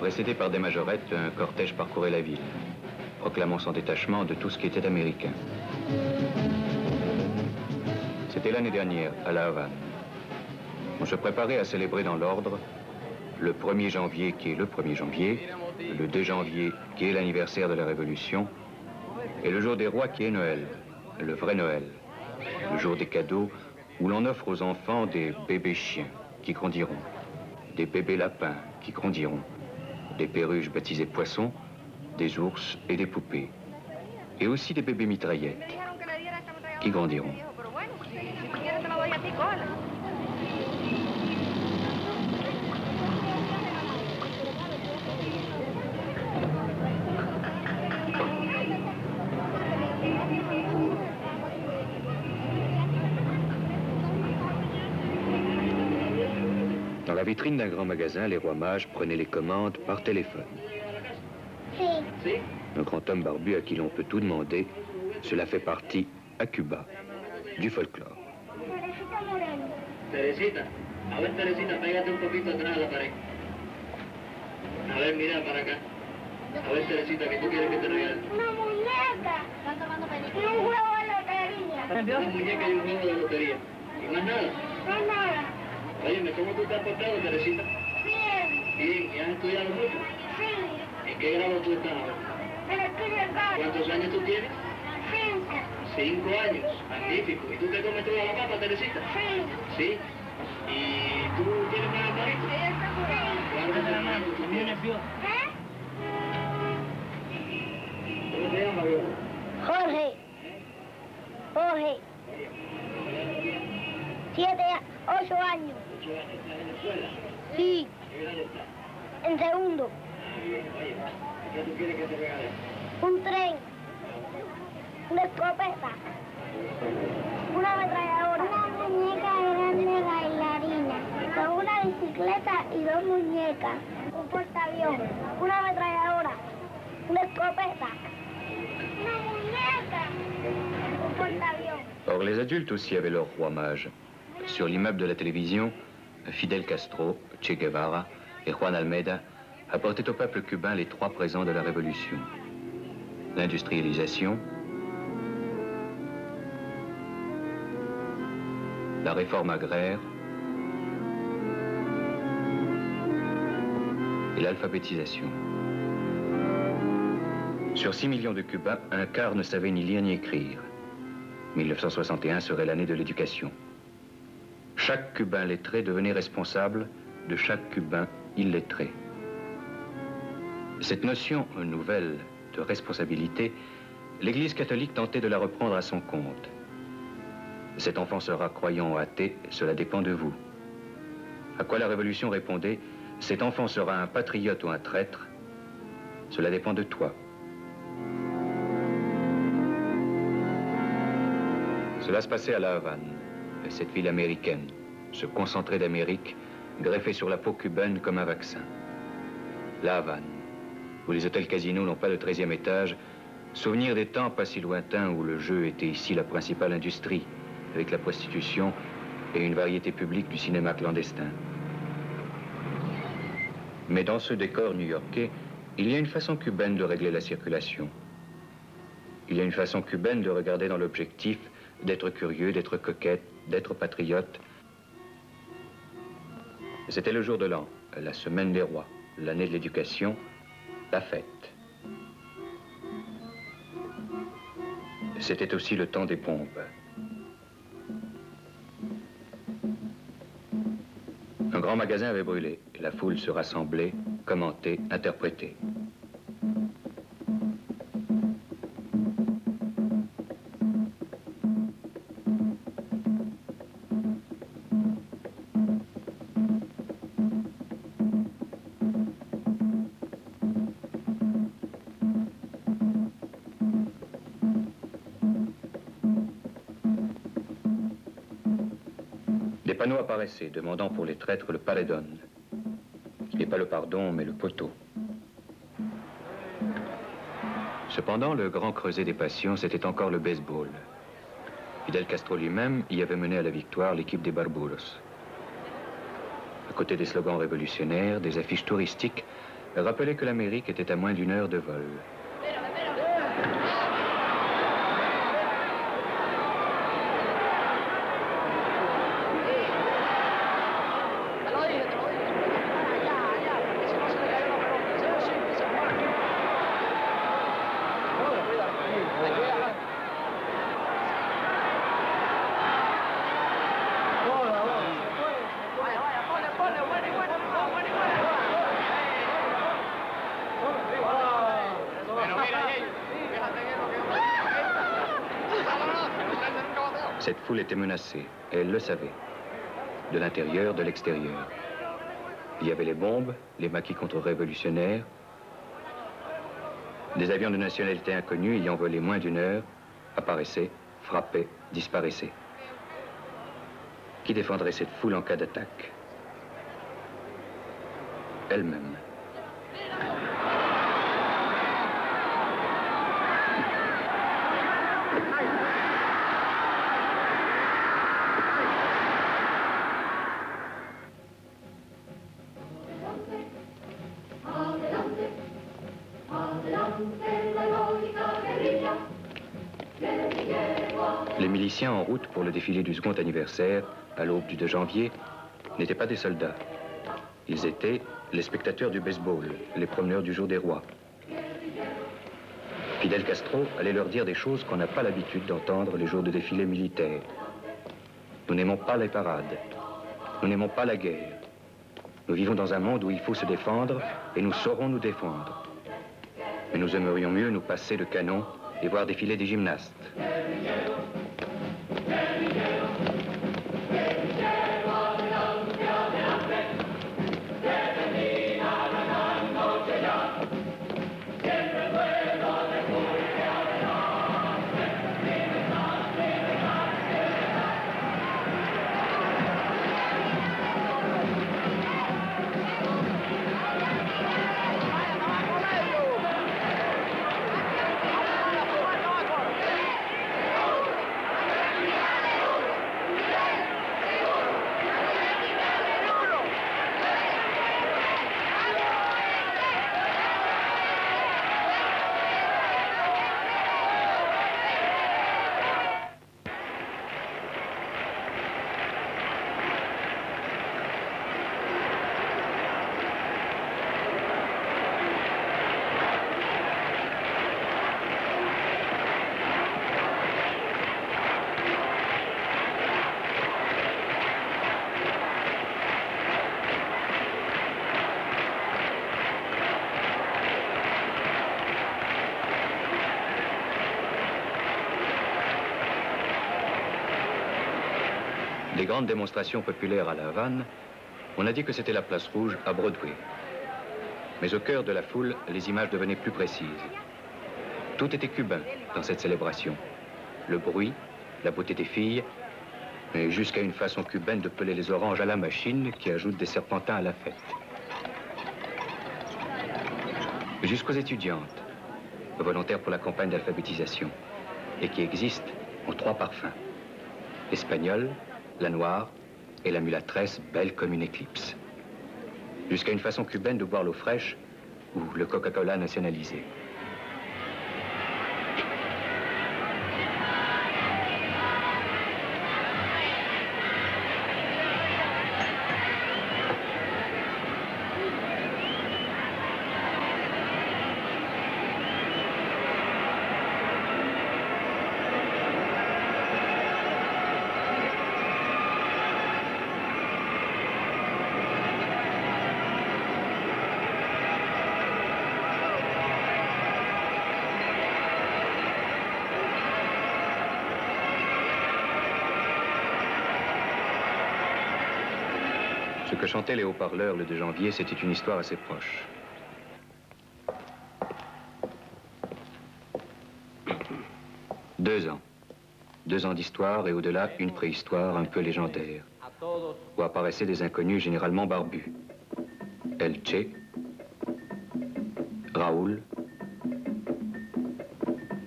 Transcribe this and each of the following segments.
Précédé par des majorettes, un cortège parcourait la ville, proclamant son détachement de tout ce qui était américain. C'était l'année dernière, à La Havane. On se préparait à célébrer dans l'ordre le 1er janvier, qui est le 1er janvier, le 2 janvier, qui est l'anniversaire de la Révolution, et le jour des rois, qui est Noël, le vrai Noël, le jour des cadeaux, où l'on offre aux enfants des bébés chiens qui grandiront, des bébés lapins qui grandiront, des perruches baptisées poissons, des ours et des poupées, et aussi des bébés mitraillettes qui grandiront. Dans la vitrine d'un grand magasin, les rois mages prenaient les commandes par téléphone. Un grand homme barbu à qui l'on peut tout demander, cela fait partie, à Cuba, du folklore. Teresita, a ver Teresita, pégate un poquito atrás a la pared. A ver, mira para acá. A ver Teresita, ¿qué tú quieres que te regale? Una muñeca. Y un juego de lotería. Una muñeca y un juego de lotería. ¿Y más nada? No es nada. Óyeme, ¿cómo tú te has portado, Teresita? Bien. Bien, ¿y has estudiado mucho? Sí. ¿En qué grado tú estás ahora? Pero estoy de casa. ¿Cuántos años tú tienes? 5. 5 años. Magnífico. ¿Y tú te comes toda la papa, Teresita? Sí. ¿Sí? ¿Y tú tienes más hermanitos? ¿Cuántos hermanos tú tienes? ¿Eh? ¿Cómo te llamas, viejo? Jorge. Jorge. 8 años. 8 años. ¿Estás en la escuela? Sí. ¿Qué grado estás? En segundo. Oye, ¿qué tú quieres que te regale? Un tren. Una escopeta. Una ametralladora. Una muñeca grande bailarina. Con una bicicleta y 2 muñecas. Un portaavión. Una ametralladora. Una escopeta. Una muñeca. Un portaavión. Or, les adultes aussi avaient leur roi mage. Sur l'immeuble de la télévision, Fidel Castro, Che Guevara et Juan Almeida apportaient au peuple cubain les 3 présents de la Révolution. L'industrialisation, la réforme agraire et l'alphabétisation. Sur 6 millions de Cubains, un quart ne savait ni lire ni écrire. 1961 serait l'année de l'éducation. Chaque Cubain lettré devenait responsable de chaque Cubain illettré. Cette notion nouvelle de responsabilité, l'Église catholique tentait de la reprendre à son compte. Cet enfant sera croyant ou athée, cela dépend de vous. À quoi la Révolution répondait, cet enfant sera un patriote ou un traître, cela dépend de toi. Cela se passait à La Havane, cette ville américaine, ce concentré d'Amérique, greffé sur la peau cubaine comme un vaccin. La Havane, où les hôtels casinos n'ont pas de 13e étage, souvenir des temps pas si lointains où le jeu était ici la principale industrie, avec la prostitution et une variété publique du cinéma clandestin. Mais dans ce décor new-yorkais, il y a une façon cubaine de régler la circulation. Il y a une façon cubaine de regarder dans l'objectif, d'être curieux, d'être coquette, d'être patriote. C'était le jour de l'an, la semaine des rois, l'année de l'éducation, la fête. C'était aussi le temps des bombes. Un grand magasin avait brûlé. La foule se rassemblait, commentait, interprétait. Des panneaux apparaissaient, demandant pour les traîtres le paredón. Et pas le pardon, mais le poteau. Cependant, le grand creuset des passions, c'était encore le baseball. Fidel Castro lui-même y avait mené à la victoire l'équipe des Barbudos. À côté des slogans révolutionnaires, des affiches touristiques, rappelait que l'Amérique était à moins d'1 heure de vol. Cette foule était menacée, et elle le savait, de l'intérieur, de l'extérieur. Il y avait les bombes, les maquis contre-révolutionnaires, des avions de nationalité inconnue ayant volé moins d'1 heure, apparaissaient, frappaient, disparaissaient. Qui défendrait cette foule en cas d'attaque? Elle-même. Les miliciens en route pour le défilé du second anniversaire, à l'aube du 2 janvier, n'étaient pas des soldats. Ils étaient les spectateurs du baseball, les promeneurs du jour des rois. Fidel Castro allait leur dire des choses qu'on n'a pas l'habitude d'entendre les jours de défilé militaire. Nous n'aimons pas les parades. Nous n'aimons pas la guerre. Nous vivons dans un monde où il faut se défendre et nous saurons nous défendre. Mais nous aimerions mieux nous passer de canon et voir défiler des gymnastes. Des grandes démonstrations populaires à La Havane, on a dit que c'était la place rouge à Broadway. Mais au cœur de la foule, les images devenaient plus précises. Tout était cubain dans cette célébration. Le bruit, la beauté des filles, et jusqu'à une façon cubaine de peler les oranges à la machine qui ajoute des serpentins à la fête. Jusqu'aux étudiantes, volontaires pour la campagne d'alphabétisation, et qui existent en 3 parfums. Espagnol, la noire et la mulâtresse belle comme une éclipse. Jusqu'à une façon cubaine de boire l'eau fraîche ou le Coca-Cola nationalisé. Ce que chantaient les haut-parleurs le 2 janvier, c'était une histoire assez proche. Deux ans d'histoire et au-delà, une préhistoire un peu légendaire, où apparaissaient des inconnus généralement barbus. El Che, Raoul,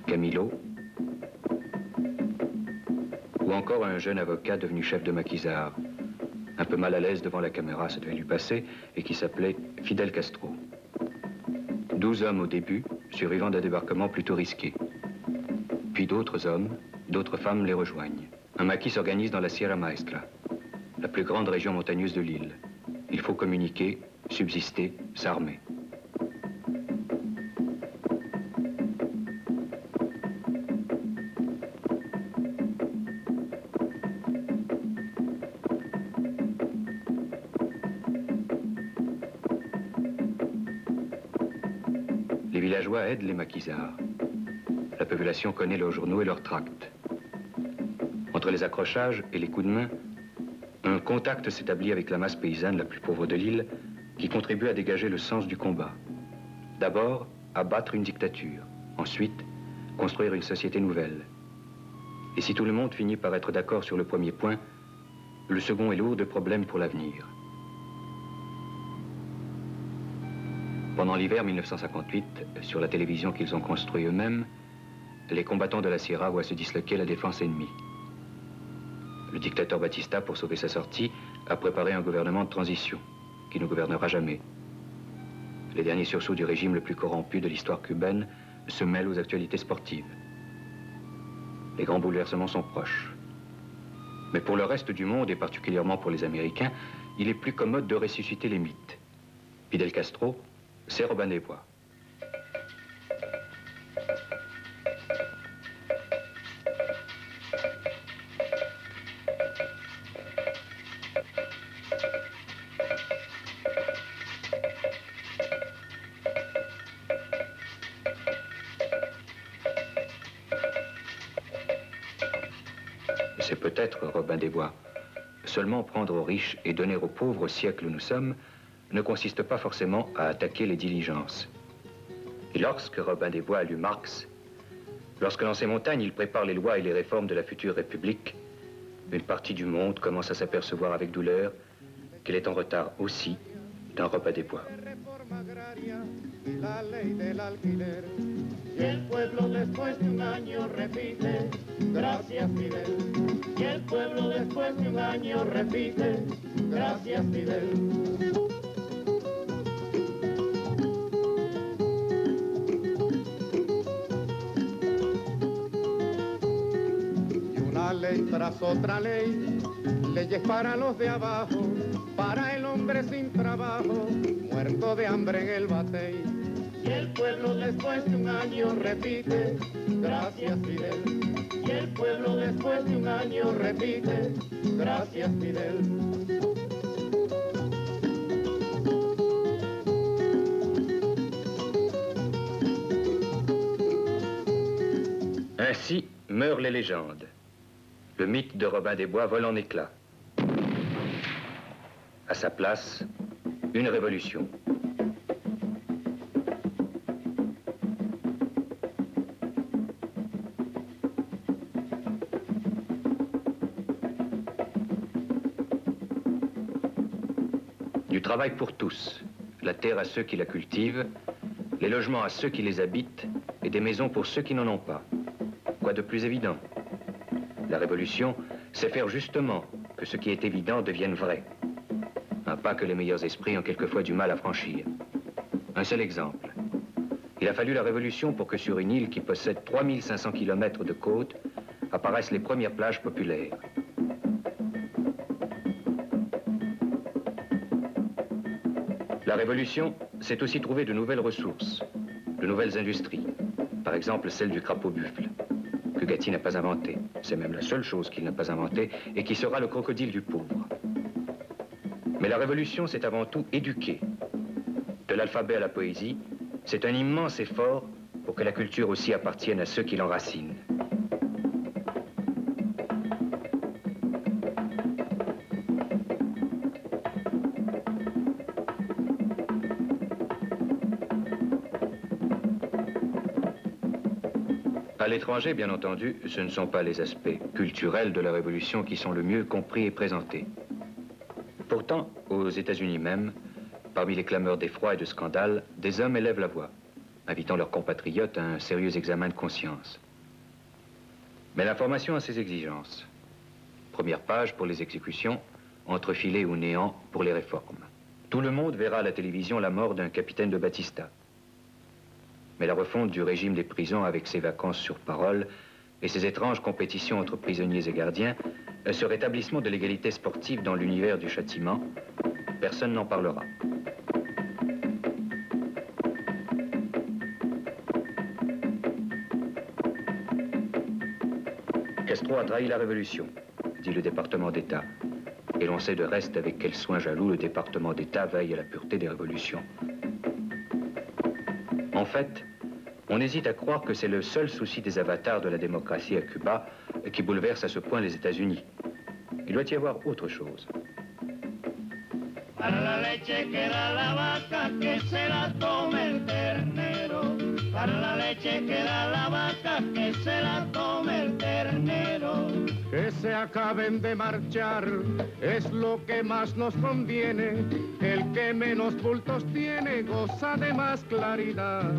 Camilo, ou encore un jeune avocat devenu chef de maquisard, un peu mal à l'aise devant la caméra, ça devait lui passer, et qui s'appelait Fidel Castro. 12 hommes au début, survivant d'un débarquement plutôt risqué. Puis d'autres hommes, d'autres femmes les rejoignent. Un maquis s'organise dans la Sierra Maestra, la plus grande région montagneuse de l'île. Il faut communiquer, subsister, s'armer. Les villageois aident les maquisards. La population connaît leurs journaux et leurs tracts. Entre les accrochages et les coups de main, un contact s'établit avec la masse paysanne la plus pauvre de l'île qui contribue à dégager le sens du combat. D'abord, abattre une dictature. Ensuite, construire une société nouvelle. Et si tout le monde finit par être d'accord sur le premier point, le second est lourd de problèmes pour l'avenir. Pendant l'hiver 1958, sur la télévision qu'ils ont construit eux-mêmes, les combattants de la Sierra voient se disloquer la défense ennemie. Le dictateur Batista, pour sauver sa sortie, a préparé un gouvernement de transition qui ne gouvernera jamais. Les derniers sursauts du régime le plus corrompu de l'histoire cubaine se mêlent aux actualités sportives. Les grands bouleversements sont proches. Mais pour le reste du monde, et particulièrement pour les Américains, il est plus commode de ressusciter les mythes. Fidel Castro, c'est Robin des Bois. C'est peut-être Robin des Bois. Seulement prendre aux riches et donner aux pauvres au siècle où nous sommes ne consiste pas forcément à attaquer les diligences. Et lorsque Robin des Bois a lu Marx, lorsque dans ces montagnes il prépare les lois et les réformes de la future République, une partie du monde commence à s'apercevoir avec douleur qu'elle est en retard aussi d'un Robin des Bois. Y el pueblo después de un año repite, gracias Fidel. Y el pueblo después de un año repite, gracias Fidel. Y una ley tras otra ley, leyes para los de abajo, para el hombre sin trabajo, muerto de hambre en el batey. Y el pueblo después de un año repite, gracias Fidel. Y el pueblo después de un año repite, gracias Fidel. Ainsi meurent les légendes. Le mythe de Robin des Bois vole en éclats. À sa place, une révolution. Du travail pour tous, la terre à ceux qui la cultivent, les logements à ceux qui les habitent et des maisons pour ceux qui n'en ont pas. Quoi de plus évident? La révolution, c'est faire justement que ce qui est évident devienne vrai. Un pas que les meilleurs esprits ont quelquefois du mal à franchir. Un seul exemple. Il a fallu la révolution pour que sur une île qui possède 3500 km de côte apparaissent les premières plages populaires. La révolution, c'est aussi trouver de nouvelles ressources, de nouvelles industries. Par exemple, celle du crapaud buffle, que Gatti n'a pas inventé. C'est même la seule chose qu'il n'a pas inventée et qui sera le crocodile du pauvre. Mais la révolution, c'est avant tout éduquer. De l'alphabet à la poésie, c'est un immense effort pour que la culture aussi appartienne à ceux qui l'enracinent. À l'étranger, bien entendu, ce ne sont pas les aspects culturels de la Révolution qui sont le mieux compris et présentés. Pourtant, aux États-Unis même, parmi les clameurs d'effroi et de scandale, des hommes élèvent la voix, invitant leurs compatriotes à un sérieux examen de conscience. Mais l'information a ses exigences. Première page pour les exécutions, entrefilée ou néant pour les réformes. Tout le monde verra à la télévision la mort d'un capitaine de Batista. Mais la refonte du régime des prisons avec ses vacances sur parole et ses étranges compétitions entre prisonniers et gardiens, ce rétablissement de l'égalité sportive dans l'univers du châtiment, personne n'en parlera. Castro a trahi la révolution, dit le département d'État. Et l'on sait de reste avec quel soin jaloux le département d'État veille à la pureté des révolutions. En fait, on hésite à croire que c'est le seul souci des avatars de la démocratie à Cuba qui bouleverse à ce point les États-Unis. Il doit y avoir autre chose. Para la leche queda la vaca que se la tome el ternero. Para la leche queda la vaca que se la tome el ternero. Que se acaben de marchar es lo que más nos conviene. El que menos bultos tiene goza de más claridad.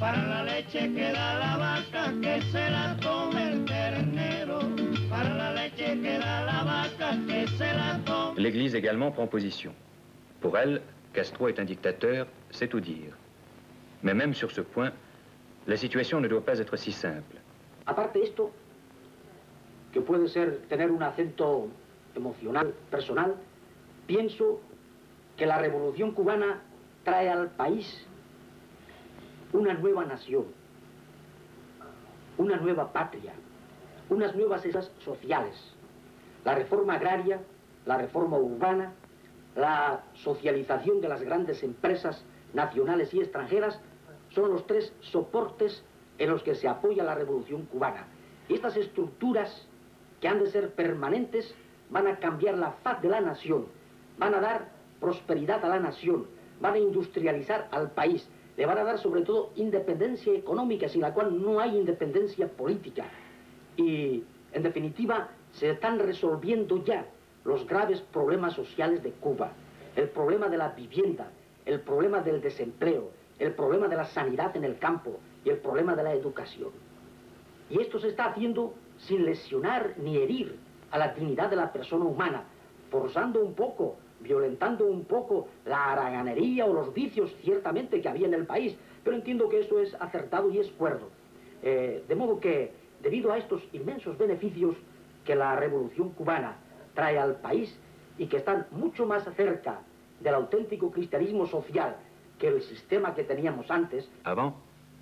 Para la leche queda la vaca que se la tome el ternero. Para la leche queda la vaca que se la tome. L'Église également prend position. Pour elle, Castro est un dictateur, c'est tout dire. Mais même sur ce point, la situation ne doit pas être si simple. Aparte esto, que puede ser tener un acento emocional, personal, pienso que la revolución cubana trae al país una nueva nación, una nueva patria, unas nuevas esas sociales. La reforma agraria, la reforma urbana, la socialización de las grandes empresas nacionales y extranjeras son los tres soportes en los que se apoya la revolución cubana. Y estas estructuras, que han de ser permanentes, van a cambiar la faz de la nación, van a dar prosperidad a la nación, van a industrializar al país, le van a dar sobre todo independencia económica, sin la cual no hay independencia política. Y, en definitiva, se están resolviendo ya los graves problemas sociales de Cuba. El problema de la vivienda, el problema del desempleo, el problema de la sanidad en el campo y el problema de la educación. Y esto se está haciendo sin lesionar ni herir a la dignidad de la persona humana, forzando un poco, violentando un poco la haraganería o los vicios ciertamente que había en el país, pero entiendo que eso es acertado y es cuerdo. De modo que, debido a estos inmensos beneficios que la revolución cubana trae al país y que están mucho más cerca del auténtico cristianismo social que el sistema que teníamos antes. Avant,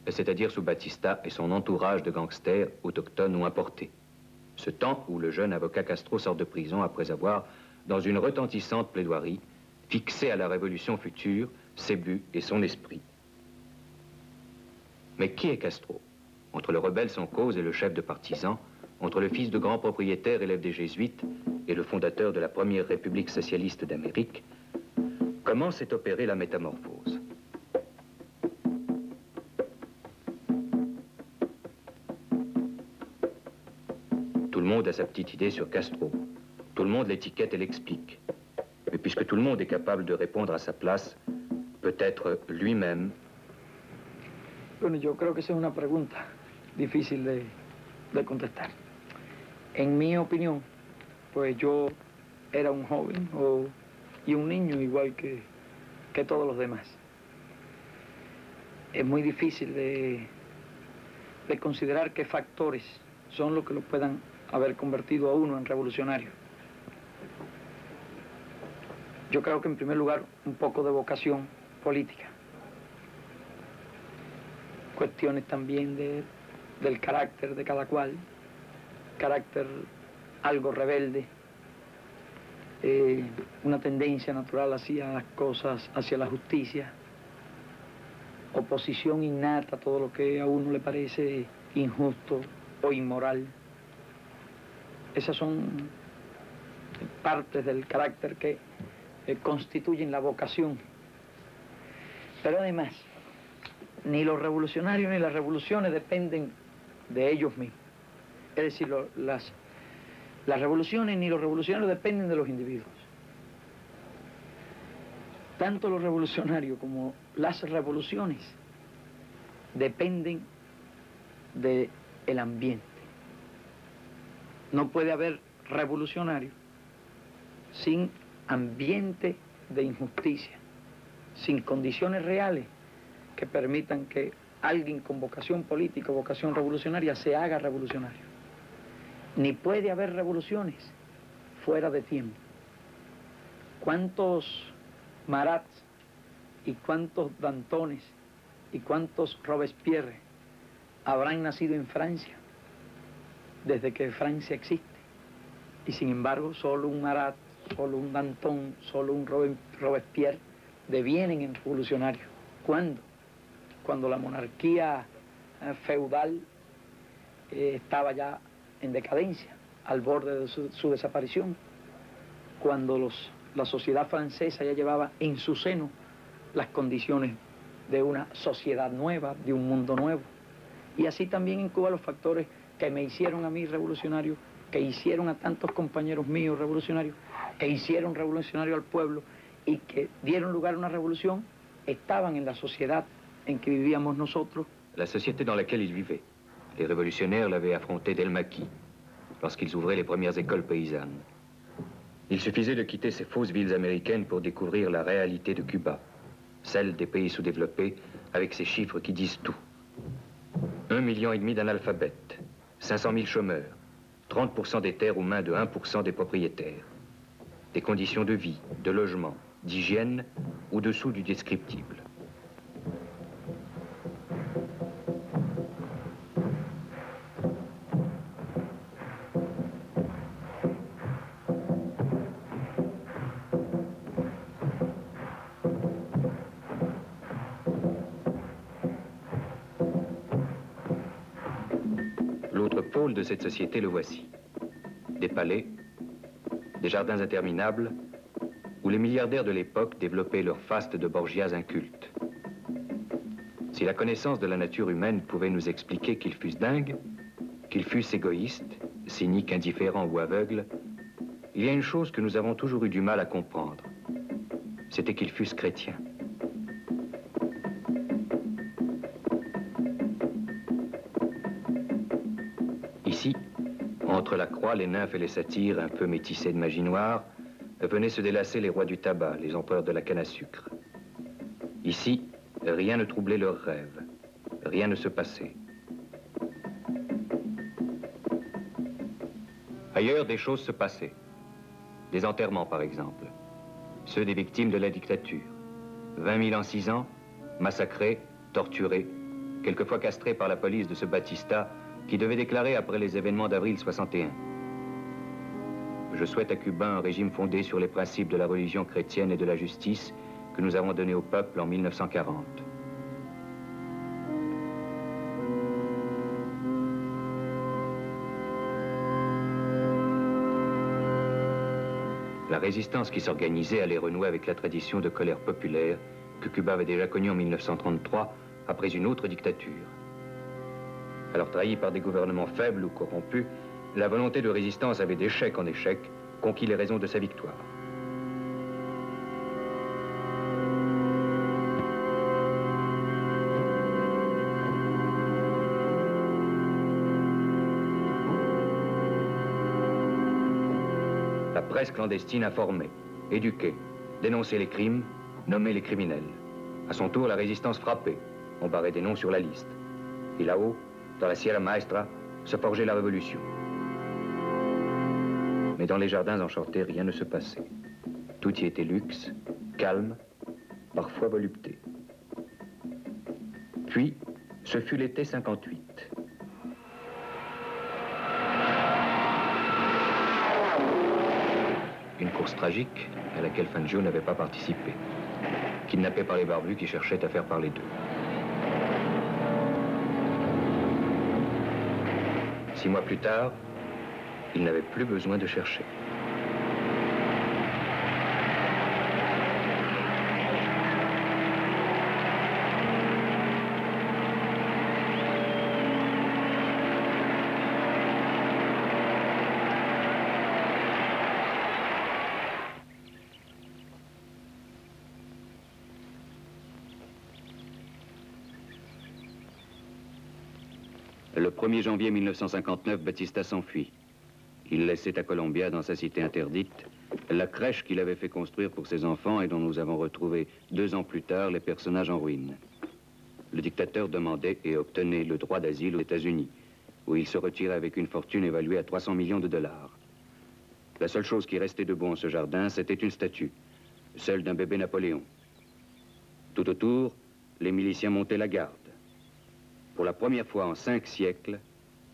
c'est-à-dire sous Batista et son entourage de gangsters autochtones ou importés. Ce temps où le jeune avocat Castro sort de prison après avoir, dans une retentissante plaidoirie, fixé à la révolution future ses buts et son esprit. Mais qui est Castro? Entre le rebelle sans cause et le chef de partisans, entre le fils de grand propriétaire, élève des jésuites, et le fondateur de la première république socialiste d'Amérique, comment s'est opérée la métamorphose? Tout le monde a sa petite idée sur Castro. Tout le monde l'étiquette et l'explique. Mais puisque tout le monde est capable de répondre à sa place, peut-être lui-même. Bueno, yo creo que esa es una pregunta difícil de contestar. En mi opinión, pues yo era un joven y un niño igual que todos los demás. Es muy difícil de considerar qué factores son los que lo puedan haber convertido a uno en revolucionario. Yo creo que en primer lugar un poco de vocación política. Cuestiones también del carácter de cada cual, carácter algo rebelde, una tendencia natural hacia las cosas, hacia la justicia, oposición innata a todo lo que a uno le parece injusto o inmoral. Esas son partes del carácter que constituyen la vocación. Pero además, ni los revolucionarios ni las revoluciones dependen de ellos mismos. Es decir, las revoluciones ni los revolucionarios dependen de los individuos. Tanto los revolucionarios como las revoluciones dependen del ambiente. No puede haber revolucionario sin ambiente de injusticia, sin condiciones reales que permitan que alguien con vocación política, vocación revolucionaria, se haga revolucionario. Ni puede haber revoluciones fuera de tiempo. ¿Cuántos Marats y cuántos Dantones y cuántos Robespierre habrán nacido en Francia desde que Francia existe? Y sin embargo, solo un Marat, solo un Danton, solo un Robespierre devienen en revolucionarios. ¿Cuándo? Cuando la monarquía feudal estaba ya en decadencia, al borde de su desaparición. Cuando la sociedad francesa ya llevaba en su seno las condiciones de una sociedad nueva, de un mundo nuevo. Y así también en Cuba los factores que me hicieron a mí revolucionario, que hicieron a tantos compañeros míos revolucionarios, que hicieron revolucionario al pueblo y que dieron lugar a una revolución, estaban en la sociedad en que vivíamos nosotros. La société dans laquelle il vivait. Les révolutionnaires l'avaient affronté dès le maquis, lorsqu'ils ouvraient les premières écoles paysannes. Il suffisait de quitter ces fausses villes américaines pour découvrir la réalité de Cuba, celle des pays sous-développés, avec ces chiffres qui disent tout. 1,5 million d'analphabètes, 500 000 chômeurs, 30% des terres aux mains de 1% des propriétaires. Des conditions de vie, de logement, d'hygiène, au-dessous du descriptible. L'autre pôle de cette société, le voici. Des palais, des jardins interminables, où les milliardaires de l'époque développaient leur faste de Borgias incultes. Si la connaissance de la nature humaine pouvait nous expliquer qu'ils fussent dingues, qu'ils fussent égoïstes, cyniques, indifférents ou aveugles, il y a une chose que nous avons toujours eu du mal à comprendre. C'était qu'ils fussent chrétiens. Ici, entre la croix, les nymphes et les satyres, un peu métissés de magie noire, venaient se délasser les rois du tabac, les empereurs de la canne à sucre. Ici, rien ne troublait leurs rêves, rien ne se passait. Ailleurs, des choses se passaient. Des enterrements, par exemple. Ceux des victimes de la dictature. 20 000 en 6 ans, massacrés, torturés, quelquefois castrés par la police de ce Batista, qui devait déclarer après les événements d'avril 61. Je souhaite à Cuba un régime fondé sur les principes de la religion chrétienne et de la justice que nous avons donnés au peuple en 1940. La résistance qui s'organisait allait renouer avec la tradition de colère populaire que Cuba avait déjà connue en 1933 après une autre dictature. Alors trahi par des gouvernements faibles ou corrompus, la volonté de résistance avait d'échec en échec conquis les raisons de sa victoire. La presse clandestine informait, éduquait, dénonçait les crimes, nommait les criminels. À son tour, la résistance frappait, on barrait des noms sur la liste. Et là-haut, dans la Sierra Maestra, se forgeait la révolution. Mais dans les jardins enchantés, rien ne se passait. Tout y était luxe, calme, parfois volupté. Puis, ce fut l'été 58. Une course tragique à laquelle Fangio n'avait pas participé. Kidnappé par les barbus qui cherchaient à faire parler d'eux. 6 mois plus tard, il n'avait plus besoin de chercher. Le 1er janvier 1959, Batista s'enfuit. Il laissait à Colombia, dans sa cité interdite, la crèche qu'il avait fait construire pour ses enfants et dont nous avons retrouvé 2 ans plus tard les personnages en ruine. le dictateur demandait et obtenait le droit d'asile aux États-Unis, où il se retirait avec une fortune évaluée à 300 millions de dollars. La seule chose qui restait debout en ce jardin, c'était une statue, celle d'un bébé Napoléon. Tout autour, les miliciens montaient la garde. Pour la première fois en 5 siècles,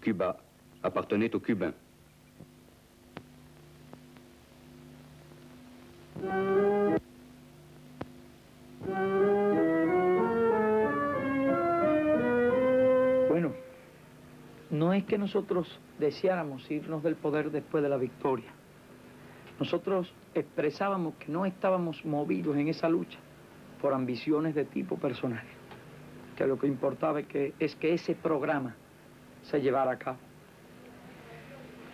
Cuba appartenait aux Cubains. Bueno, no es que nosotros deseáramos irnos del poder después de la victoria. Nosotros expresábamos que no estábamos movidos en esa lucha por ambiciones de tipo personal, que lo que importaba es que ese programa se llevara a cabo.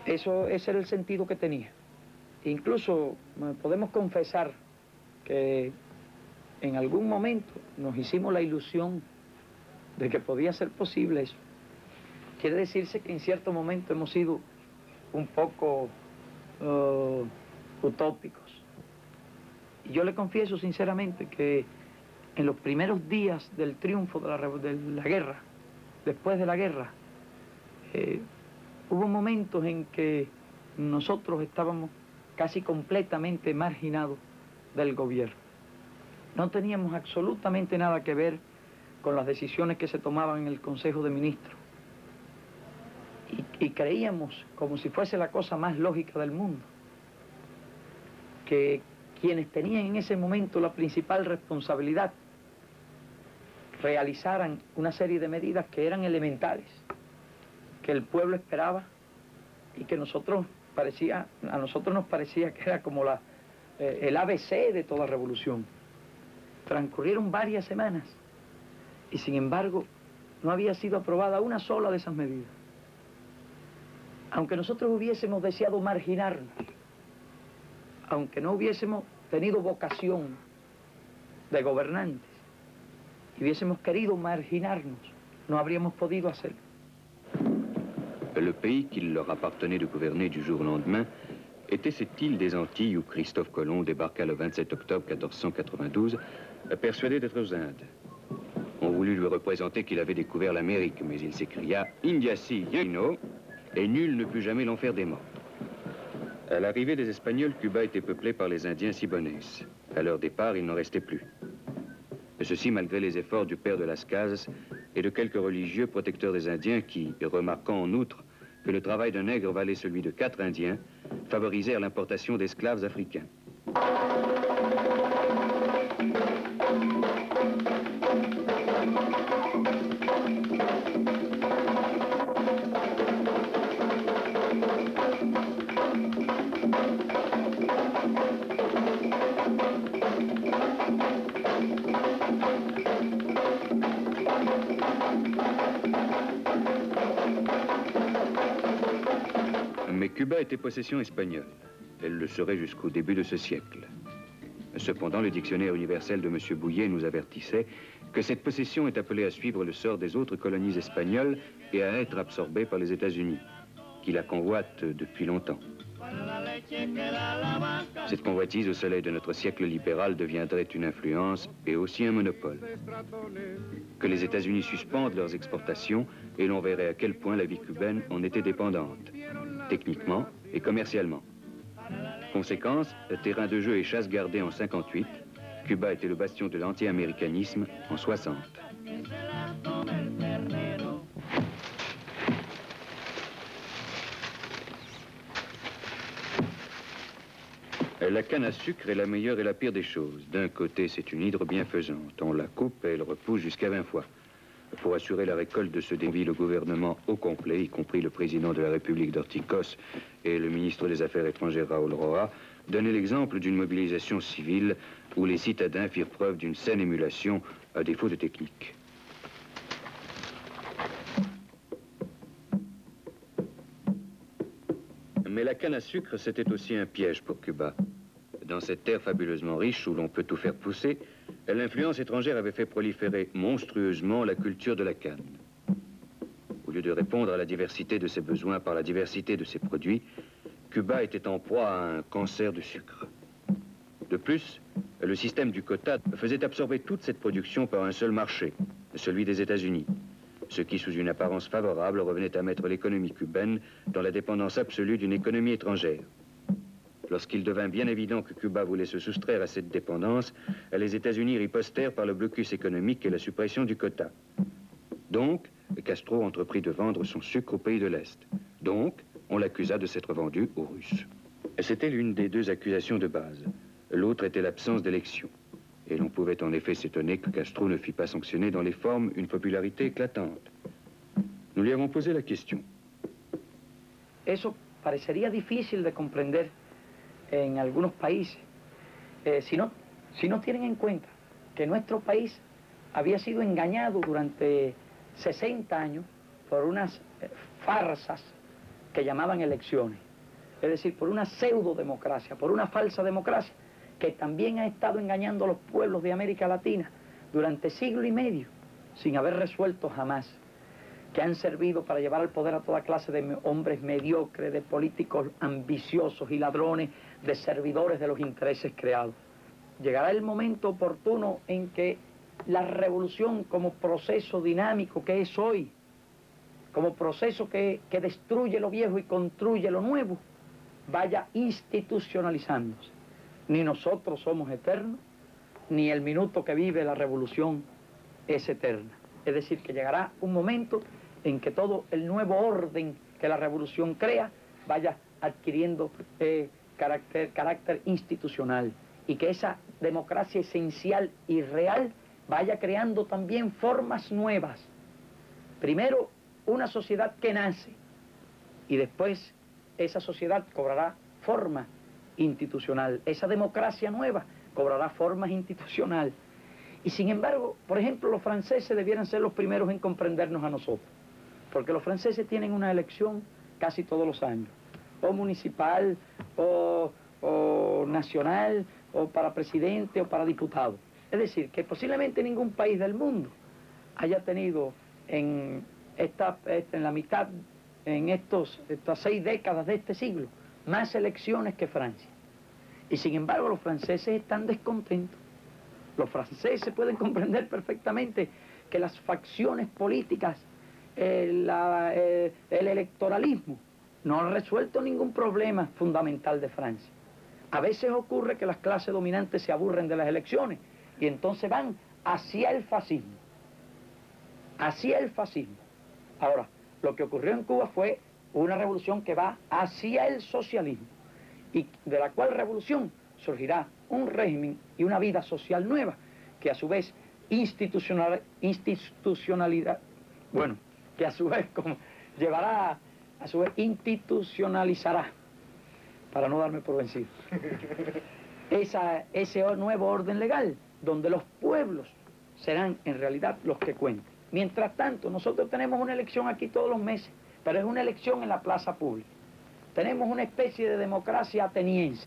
Ese era el sentido que tenía. Incluso podemos confesar que en algún momento nos hicimos la ilusión de que podía ser posible eso. Quiere decirse que en cierto momento hemos sido un poco utópicos. Y yo le confieso sinceramente que en los primeros días del triunfo de la guerra, después de la guerra, hubo momentos en que nosotros estábamos casi completamente marginados del gobierno. No teníamos absolutamente nada que ver con las decisiones que se tomaban en el Consejo de Ministros. Y creíamos, como si fuese la cosa más lógica del mundo, que quienes tenían en ese momento la principal responsabilidad realizaran una serie de medidas que eran elementales, que el pueblo esperaba y que a nosotros nos parecía que era como el ABC de toda revolución. Transcurrieron varias semanas y sin embargo no había sido aprobada una sola de esas medidas. Aunque nosotros hubiésemos deseado marginarnos, aunque no hubiésemos tenido vocación de gobernantes, y hubiésemos querido marginarnos, no habríamos podido hacerlo. Le pays qu'il leur appartenait de gouverner du jour au lendemain était cette île des Antilles où Christophe Colomb débarqua le 27 octobre 1492, persuadé d'être aux Indes. On voulut lui représenter qu'il avait découvert l'Amérique, mais il s'écria « India si, no » et nul ne put jamais l'en faire démordre. À l'arrivée des Espagnols, Cuba était peuplé par les Indiens Cibones. À leur départ, il n'en restait plus. Ceci malgré les efforts du père de Las Casas et de quelques religieux protecteurs des Indiens qui, remarquant en outre que le travail d'un nègre valait celui de 4 Indiens, favorisèrent l'importation d'esclaves africains. Mais Cuba était possession espagnole. Elle le serait jusqu'au début de ce siècle. Cependant, le dictionnaire universel de M. Bouillet nous avertissait que cette possession est appelée à suivre le sort des autres colonies espagnoles et à être absorbée par les États-Unis, qui la convoitent depuis longtemps. Cette convoitise au soleil de notre siècle libéral deviendrait une influence et aussi un monopole. Que les États-Unis suspendent leurs exportations et l'on verrait à quel point la vie cubaine en était dépendante, techniquement et commercialement. Conséquence, terrain de jeu et chasse gardée en 58, Cuba était le bastion de l'anti-américanisme en 60. La canne à sucre est la meilleure et la pire des choses. D'un côté, c'est une hydre bienfaisante. On la coupe et elle repousse jusqu'à 20 fois. Pour assurer la récolte de ce défi, le gouvernement au complet, y compris le président de la République d'Orticos et le ministre des Affaires étrangères Raoul Roa, donnait l'exemple d'une mobilisation civile où les citadins firent preuve d'une saine émulation à défaut de technique. Mais la canne à sucre, c'était aussi un piège pour Cuba. Dans cette terre fabuleusement riche où l'on peut tout faire pousser, l'influence étrangère avait fait proliférer monstrueusement la culture de la canne. Au lieu de répondre à la diversité de ses besoins par la diversité de ses produits, Cuba était en proie à un cancer du sucre. De plus, le système du quota faisait absorber toute cette production par un seul marché, celui des États-Unis, ce qui, sous une apparence favorable, revenait à mettre l'économie cubaine dans la dépendance absolue d'une économie étrangère. Lorsqu'il devint bien évident que Cuba voulait se soustraire à cette dépendance, les États-Unis ripostèrent par le blocus économique et la suppression du quota. Donc, Castro entreprit de vendre son sucre aux pays de l'Est. Donc, on l'accusa de s'être vendu aux Russes. C'était l'une des deux accusations de base. L'autre était l'absence d'élection. Et l'on pouvait en effet s'étonner que Castro ne fît pas sanctionner dans les formes une popularité éclatante. Nous lui avons posé la question. Eso parecería difícil de comprender en algunos países si no tienen en cuenta que nuestro país había sido engañado durante 60 años por unas farsas que llamaban elecciones. Es decir, por una pseudodemocracia, por una falsa democracia que también ha estado engañando a los pueblos de América Latina durante siglo y medio, sin haber resuelto jamás, que han servido para llevar al poder a toda clase de hombres mediocres, de políticos ambiciosos y ladrones, de servidores de los intereses creados. Llegará el momento oportuno en que la revolución como proceso dinámico que es hoy, como proceso que destruye lo viejo y construye lo nuevo, vaya institucionalizándose. Ni nosotros somos eternos, ni el minuto que vive la revolución es eterna. Es decir, que llegará un momento en que todo el nuevo orden que la revolución crea vaya adquiriendo carácter institucional y que esa democracia esencial y real vaya creando también formas nuevas. Primero, una sociedad que nace y después esa sociedad cobrará forma institucional. Esa democracia nueva cobrará forma institucional. Y sin embargo, por ejemplo, los franceses debieran ser los primeros en comprendernos a nosotros, porque los franceses tienen una elección casi todos los años, o municipal, o nacional, o para presidente, o para diputado. Es decir, que posiblemente ningún país del mundo haya tenido en la mitad, en estas 6 décadas de este siglo, más elecciones que Francia. Y sin embargo los franceses están descontentos. Los franceses pueden comprender perfectamente que las facciones políticas, el electoralismo, no han resuelto ningún problema fundamental de Francia. A veces ocurre que las clases dominantes se aburren de las elecciones y entonces van hacia el fascismo. Hacia el fascismo. Ahora, lo que ocurrió en Cuba fue una revolución que va hacia el socialismo y de la cual revolución surgirá un régimen y una vida social nueva que a su vez institucionalizará, para no darme por vencido, ese nuevo orden legal donde los pueblos serán en realidad los que cuenten. Mientras tanto, nosotros tenemos una elección aquí todos los meses, pero es una elección en la plaza pública. Tenemos una especie de democracia ateniense.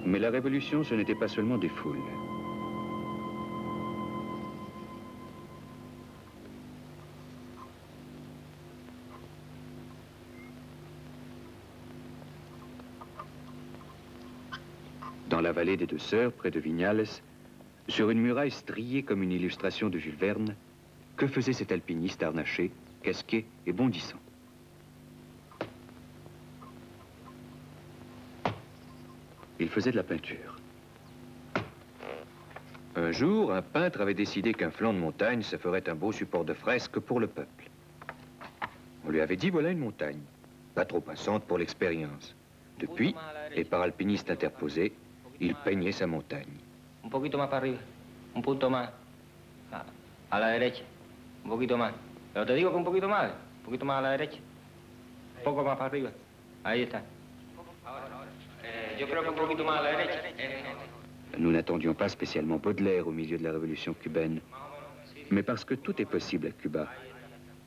Mais la révolution, ce n'était pas seulement des foules. Dans la vallée des Deux Sœurs, près de Vignales, sur une muraille striée comme une illustration de Jules Verne, que faisait cet alpiniste harnaché, casqué et bondissant? Il faisait de la peinture. Un jour, un peintre avait décidé qu'un flanc de montagne, ça ferait un beau support de fresque pour le peuple. On lui avait dit, voilà une montagne, pas trop passante pour l'expérience. Depuis, et par alpinistes interposés, il peignait sa montagne. Un poquito más para arriba, un punto más a la derecha, un poquito más. Pero te digo que un poquito más a la derecha, un poco más para arriba. Ahí está. Yo creo que un poquito más a la derecha. Nous n'attendions pas spécialement Baudelaire au milieu de la révolution cubaine, mais parce que tout est possible à Cuba.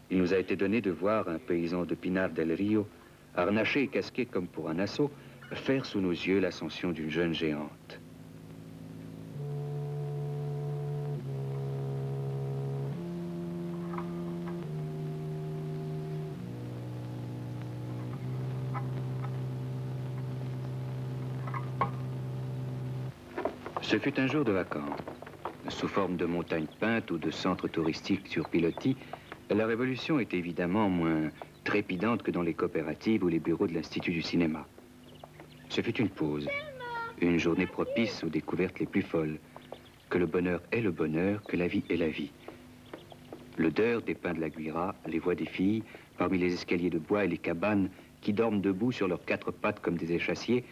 Il nous a été donné de voir un paysan de Pinar del Rio, harnaché et casqué comme pour un assaut, faire sous nos yeux l'ascension d'une jeune géante. Ce fut un jour de vacances. Sous forme de montagne peinte ou de centre touristique sur pilotis, la révolution est évidemment moins trépidante que dans les coopératives ou les bureaux de l'Institut du cinéma. Ce fut une pause, une journée propice aux découvertes les plus folles. Que le bonheur est le bonheur, que la vie est la vie. L'odeur des pins de la Guira, les voix des filles, parmi les escaliers de bois et les cabanes qui dorment debout sur leurs quatre pattes comme des échassiers,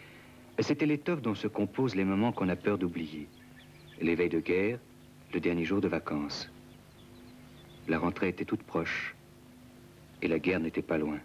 c'était l'étoffe dont se composent les moments qu'on a peur d'oublier. Les veilles de guerre, le dernier jour de vacances. La rentrée était toute proche et la guerre n'était pas loin.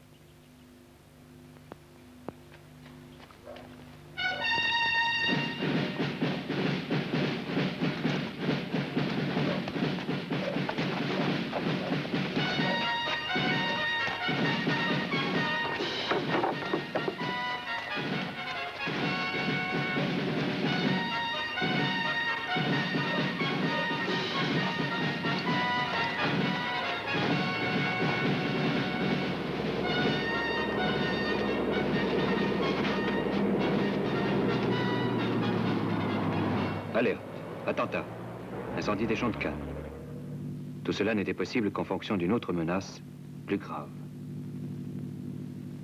Alerte, attentat, incendie des champs de canne. Tout cela n'était possible qu'en fonction d'une autre menace, plus grave.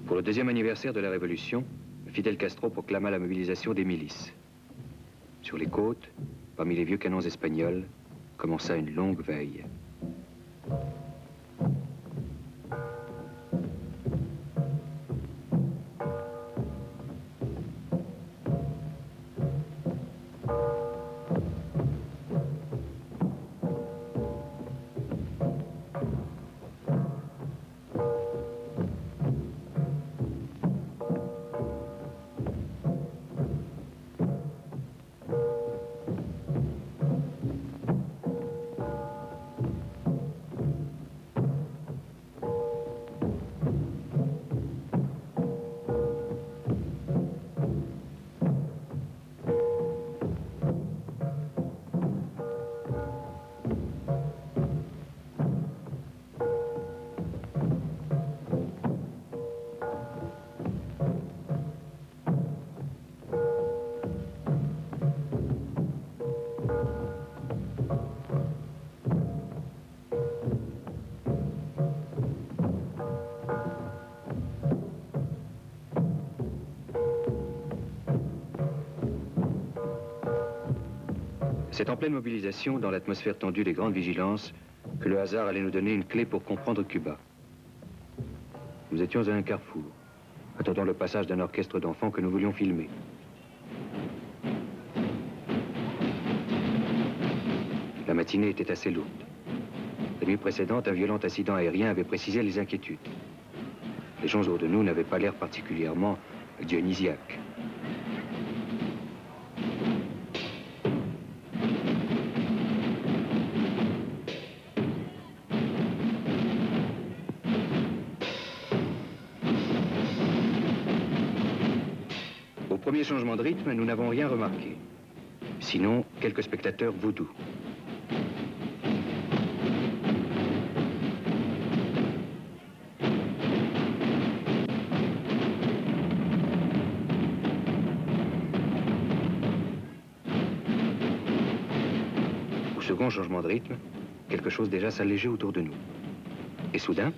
Pour le 2e anniversaire de la Révolution, Fidel Castro proclama la mobilisation des milices. Sur les côtes, parmi les vieux canons espagnols, commença une longue veille. C'est en pleine mobilisation, dans l'atmosphère tendue des grandes vigilances, que le hasard allait nous donner une clé pour comprendre Cuba. Nous étions à un carrefour, attendant le passage d'un orchestre d'enfants que nous voulions filmer. La matinée était assez lourde. La nuit précédente, un violent incident aérien avait précisé les inquiétudes. Les gens autour de nous n'avaient pas l'air particulièrement dionysiaques. Au premier changement de rythme, nous n'avons rien remarqué. Sinon, quelques spectateurs vaudous. Au second changement de rythme, quelque chose déjà s'allégeait autour de nous. Et soudain,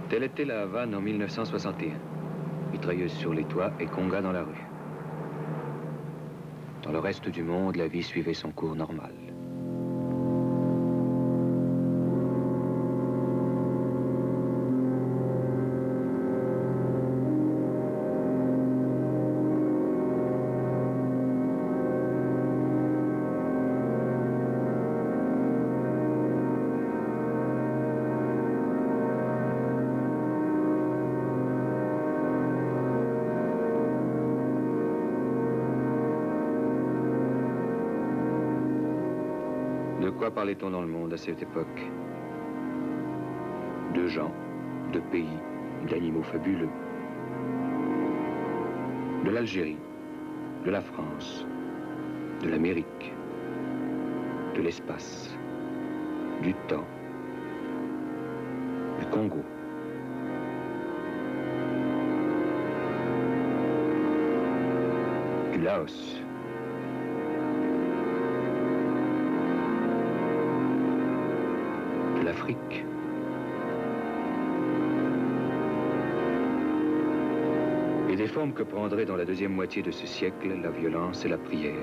Telle était la Havane en 1961. Mitrailleuse sur les toits et conga dans la rue. Dans le reste du monde, la vie suivait son cours normal. De quoi parlait-on dans le monde à cette époque? De gens, de pays, d'animaux fabuleux. De l'Algérie, de la France, de l'Amérique, de l'espace, du temps, du Congo. Du Laos. L'Afrique. Et des formes que prendraient dans la deuxième moitié de ce siècle la violence et la prière.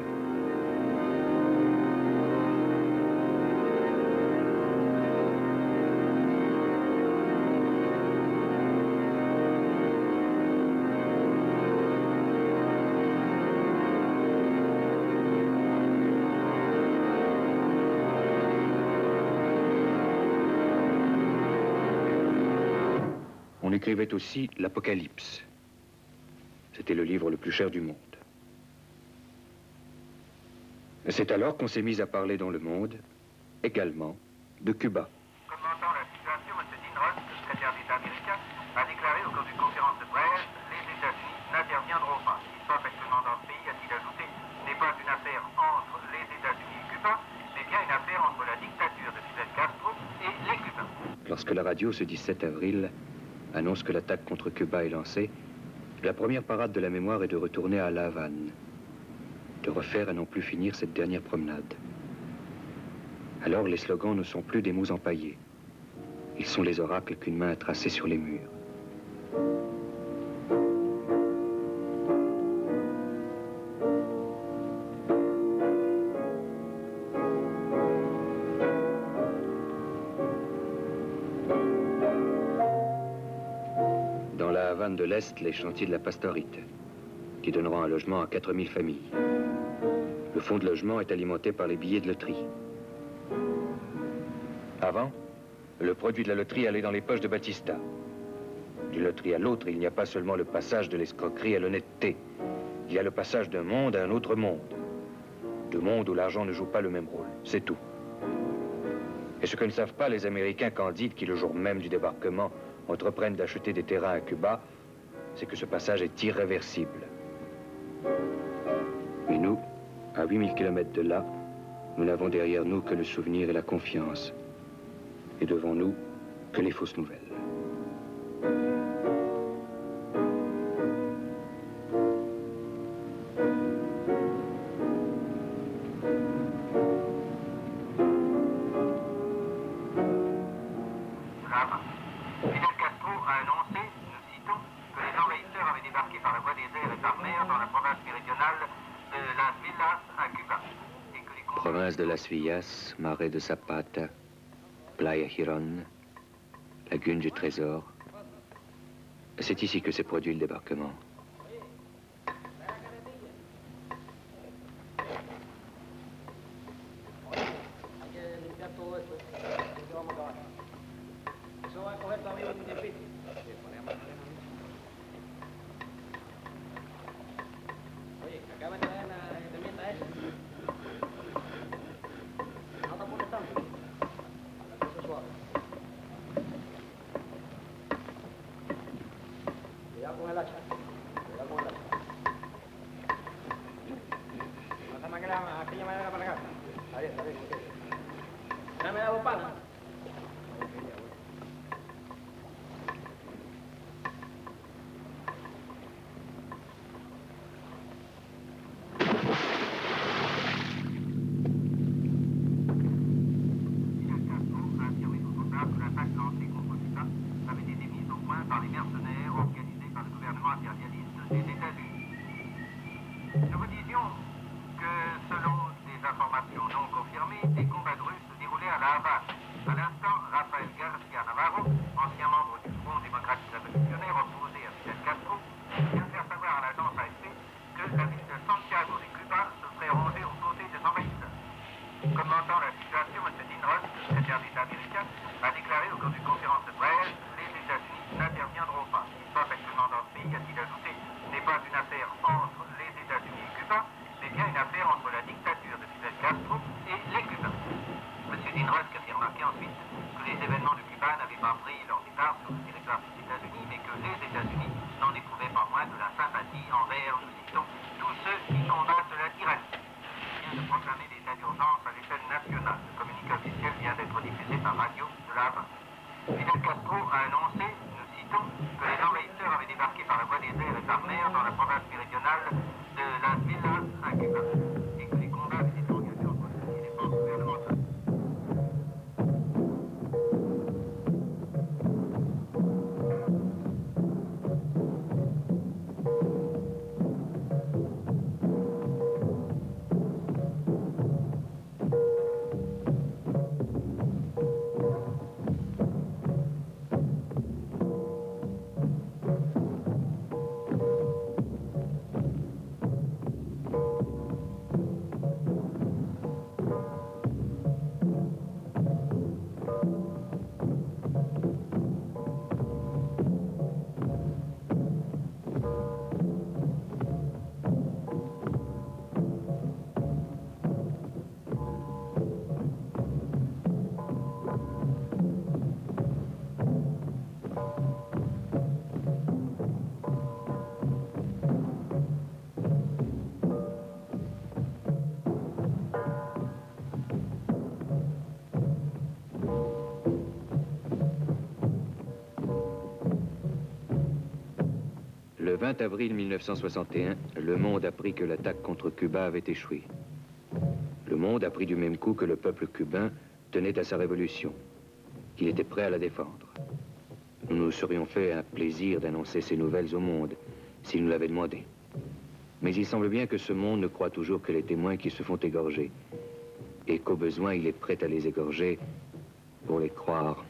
On écrivait aussi l'Apocalypse. C'était le livre le plus cher du monde. C'est alors qu'on s'est mis à parler dans le monde, également, de Cuba. Commentant la situation, M. Dean Rusk, secrétaire d'État américain, a déclaré au cours d'une conférence de presse, les États-Unis n'interviendront pas. Ce qui se passe actuellement dans ce pays, a-t-il ajouté, n'est pas une affaire entre les États-Unis et Cuba, mais bien une affaire entre la dictature de Fidel Castro et les Cubains. Lorsque la radio, ce 17 avril, annonce que l'attaque contre Cuba est lancée, la première parade de la mémoire est de retourner à La Havane, de refaire à n'en plus finir cette dernière promenade. Alors les slogans ne sont plus des mots empaillés. Ils sont les oracles qu'une main a tracés sur les murs. Dans la Havane de l'Est, les chantiers de la Pastorite, qui donneront un logement à 4000 familles. Le fonds de logement est alimenté par les billets de loterie. Avant, le produit de la loterie allait dans les poches de Batista. D'une loterie à l'autre, il n'y a pas seulement le passage de l'escroquerie à l'honnêteté. Il y a le passage d'un monde à un autre monde. De monde où l'argent ne joue pas le même rôle, c'est tout. Et ce que ne savent pas les Américains candides qui, le jour même du débarquement, entreprennent d'acheter des terrains à Cuba, c'est que ce passage est irréversible. Mais nous, à 8000 km de là, nous n'avons derrière nous que le souvenir et la confiance. Et devant nous, que les fausses nouvelles. Fidel Castro a annoncé, nous citons, que les envahisseurs avaient débarqué par la voie des airs et par mer dans la province méridionale de Las Villas à Cuba. Province de Las Villas, marais de Zapata, Playa Girón, lagune du Trésor. C'est ici que s'est produit le débarquement. Nous vous disions que, selon des informations non confirmées, des combats de Russes se déroulaient à La Havane. À l'instant, Rafael García Navarro, ancien membre du Front démocratique révolutionnaire opposé à Fidel Castro, vient de faire savoir à l'agence AFP que la ville de Santiago de Cuba se serait rangée aux côtés des envahisseurs. Commentant la situation, M. Dean Rusk, secrétaire d'État américain, a déclaré au cours d'une conférence de presse, les États-Unis n'interviendront pas. Ce qui se passe actuellement dans ce pays, a-t-il ajouté, n'est pas une affaire entre les États-Unis et Cuba, mais bien une affaire entre la dictature de Fidel Castro et les Cubains. M. Dean Rusk a fait remarquer ensuite que les événements de Cuba n'avaient pas pris leur départ sur le territoire des États-Unis, mais que les États-Unis n'en éprouvaient pas moins de la sympathie envers, nous citons, tous ceux qui combattent la tyrannie. Il vient de proclamer l'état d'urgence à l'échelle nationale. Le communiqué officiel vient d'être diffusé par radio de La Havane. Fidel Castro a annoncé, nous citons, que les envahisseurs avaient débarqué par la voie des airs et par mer dans la province méridionale de Las Villas à Cuba, et que les combats avaient été engagés entre les forces gouvernementales. Le 20 avril 1961, le monde apprit que l'attaque contre Cuba avait échoué. Le monde apprit du même coup que le peuple cubain tenait à sa révolution, qu'il était prêt à la défendre. Nous nous serions fait un plaisir d'annoncer ces nouvelles au monde, s'il nous l'avait demandé. Mais il semble bien que ce monde ne croit toujours que les témoins qui se font égorger, et qu'au besoin, il est prêt à les égorger pour les croire.